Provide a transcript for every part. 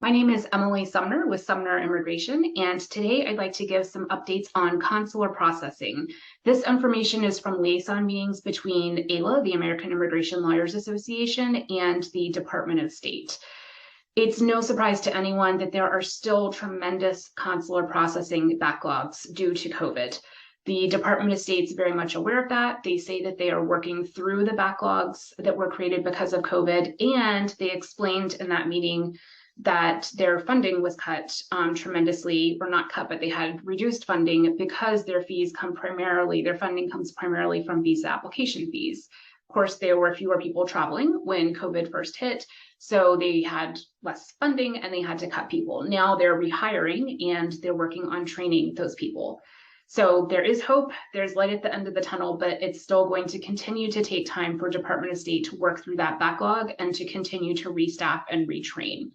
My name is Emily Sumner with Sumner Immigration, and today I'd like to give some updates on consular processing. This information is from liaison meetings between AILA, the American Immigration Lawyers Association, and the Department of State. It's no surprise to anyone that there are still tremendous consular processing backlogs due to COVID. The Department of State is very much aware of that. They say that they are working through the backlogs that were created because of COVID, and they explained in that meeting that their funding was cut tremendously, or not cut, but they had reduced funding because their funding comes primarily from visa application fees. Of course, there were fewer people traveling when COVID first hit, so they had less funding and they had to cut people. Now they're rehiring and they're working on training those people. So there is hope, there's light at the end of the tunnel, but it's still going to continue to take time for Department of State to work through that backlog and to continue to restaff and retrain.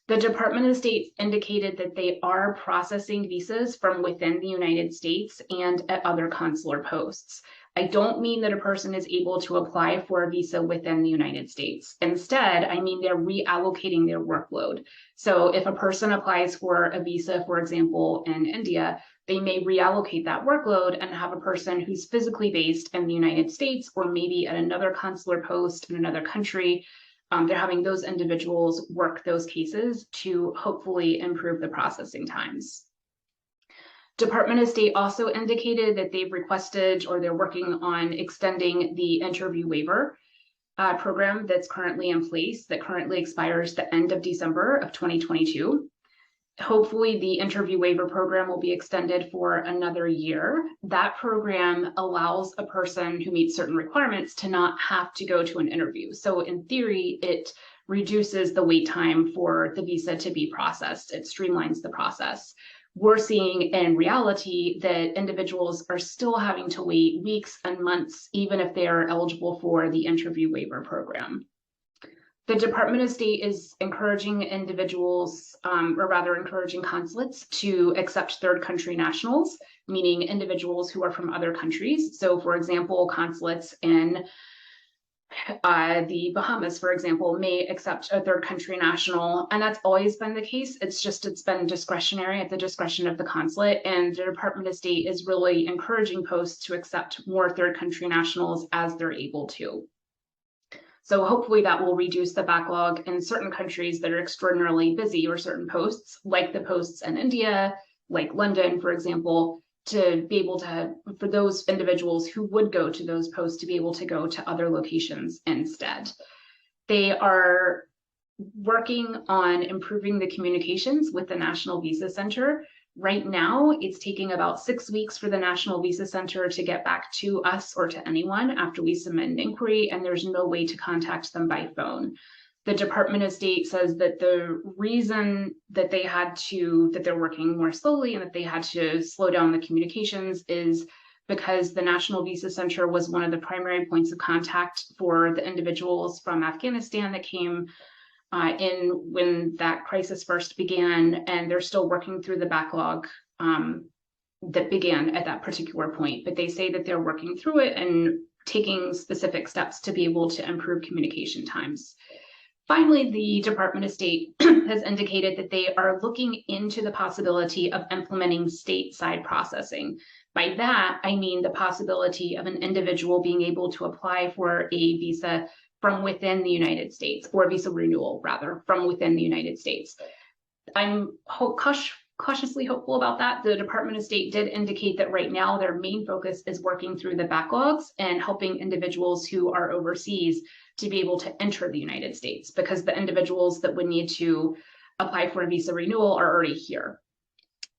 The Department of State indicated that they are processing visas from within the United States and at other consular posts. I don't mean that a person is able to apply for a visa within the United States. Instead, I mean they're reallocating their workload. So if a person applies for a visa, for example, in India, they may reallocate that workload and have a person who's physically based in the United States or maybe at another consular post in another country. They're having those individuals work those cases to hopefully improve the processing times. Department of State also indicated that they've requested or they're working on extending the interview waiver program that's currently in place, that currently expires the end of December of 2022. Hopefully the interview waiver program will be extended for another year. That program allows a person who meets certain requirements to not have to go to an interview. So in theory, it reduces the wait time for the visa to be processed. It streamlines the process. We're seeing in reality that individuals are still having to wait weeks and months, even if they are eligible for the interview waiver program. The Department of State is encouraging individuals, or rather encouraging consulates to accept third country nationals, meaning individuals who are from other countries. So for example, consulates in the Bahamas, for example, may accept a third country national, and that's always been the case. It's been discretionary at the discretion of the consulate, and the Department of State is really encouraging posts to accept more third country nationals as they're able to. So hopefully that will reduce the backlog in certain countries that are extraordinarily busy, or certain posts, like the posts in India, like London, for example, to be able to, for those individuals who would go to those posts to be able to go to other locations instead. They are working on improving the communications with the National Visa Center. Right now, it's taking about 6 weeks for the National Visa Center to get back to us or to anyone after we submit an inquiry, and there's no way to contact them by phone. The Department of State says that the reason that they're working more slowly and that they had to slow down the communications is because the National Visa Center was one of the primary points of contact for the individuals from Afghanistan that came in when that crisis first began, and they're still working through the backlog that began at that particular point. But they say that they're working through it and taking specific steps to be able to improve communication times. Finally, the Department of State has indicated that they are looking into the possibility of implementing stateside processing. By that, I mean the possibility of an individual being able to apply for a visa from within the United States, or a visa renewal, rather, from within the United States. I'm cautiously hopeful about that. The Department of State did indicate that right now their main focus is working through the backlogs and helping individuals who are overseas to be able to enter the United States, because the individuals that would need to apply for a visa renewal are already here.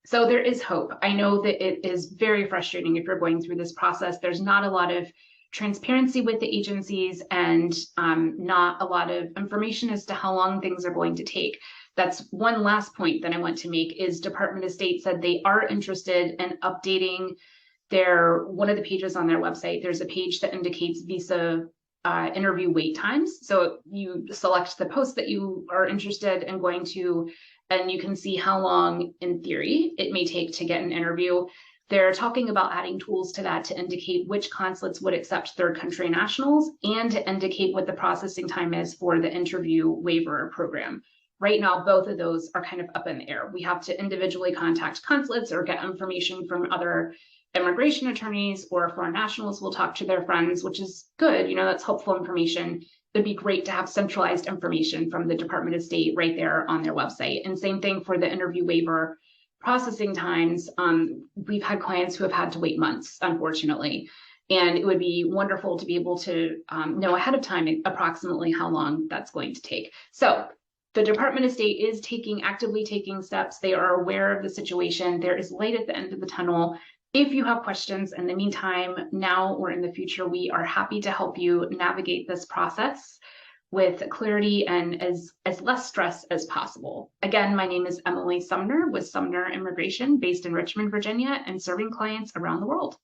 So there is hope. I know that it is very frustrating if you're going through this process. There's not a lot of transparency with the agencies, and not a lot of information as to how long things are going to take. That's one last point that I want to make is Department of State said they are interested in updating one of the pages on their website. There's a page that indicates visa interview wait times. So you select the post that you are interested in going to, and you can see how long in theory it may take to get an interview. They're talking about adding tools to that to indicate which consulates would accept third country nationals and to indicate what the processing time is for the interview waiver program. Right now, both of those are kind of up in the air. We have to individually contact consulates or get information from other immigration attorneys, or foreign nationals will talk to their friends, which is good. That's helpful information. It'd be great to have centralized information from the Department of State right there on their website. And same thing for the interview waiver processing times. We've had clients who have had to wait months, unfortunately. And it would be wonderful to be able to know ahead of time approximately how long that's going to take. So the Department of State is actively taking steps. They are aware of the situation. There is light at the end of the tunnel. If you have questions in the meantime, now or in the future, we are happy to help you navigate this process with clarity and as less stress as possible. Again, my name is Emily Sumner with Sumner Immigration, based in Richmond, Virginia, and serving clients around the world.